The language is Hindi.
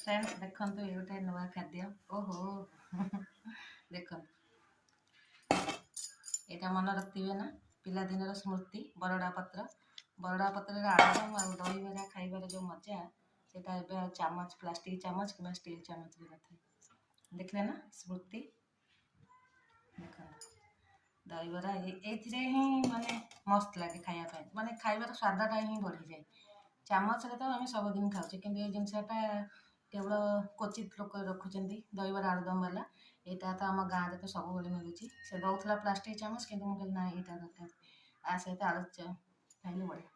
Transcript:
फ्रेंड्स देखंतु ये गोटे नुआ खाद्य ओहो देखंतु एटा मन रखिथिबे ना पिला दिनर स्मृति बरड़ा पत्र आलुदम आ दही बरा खाइबार जो मजा सेटा एबे चामच प्लास्टिक चामच कि स्टील चामच रे नथाय देखले ना स्मृति देखंतु दही बरा एथिरे ही माने मस्त लगे खाइबा माने खाइबार स्वादटा ही बढ़ी जाए चामच रे तो आम सबुदिन खाऊे कि ये जिनसटा केवल क्वचित लोक रखुच्च दहीबर आलुदम वाला यहाँ तो आम गाँव में तो सब मिलूँ से दौला प्लास्टिक चामच कि मुझे ना यहाँ दरकार आ सहित आलू खाइले बढ़िया।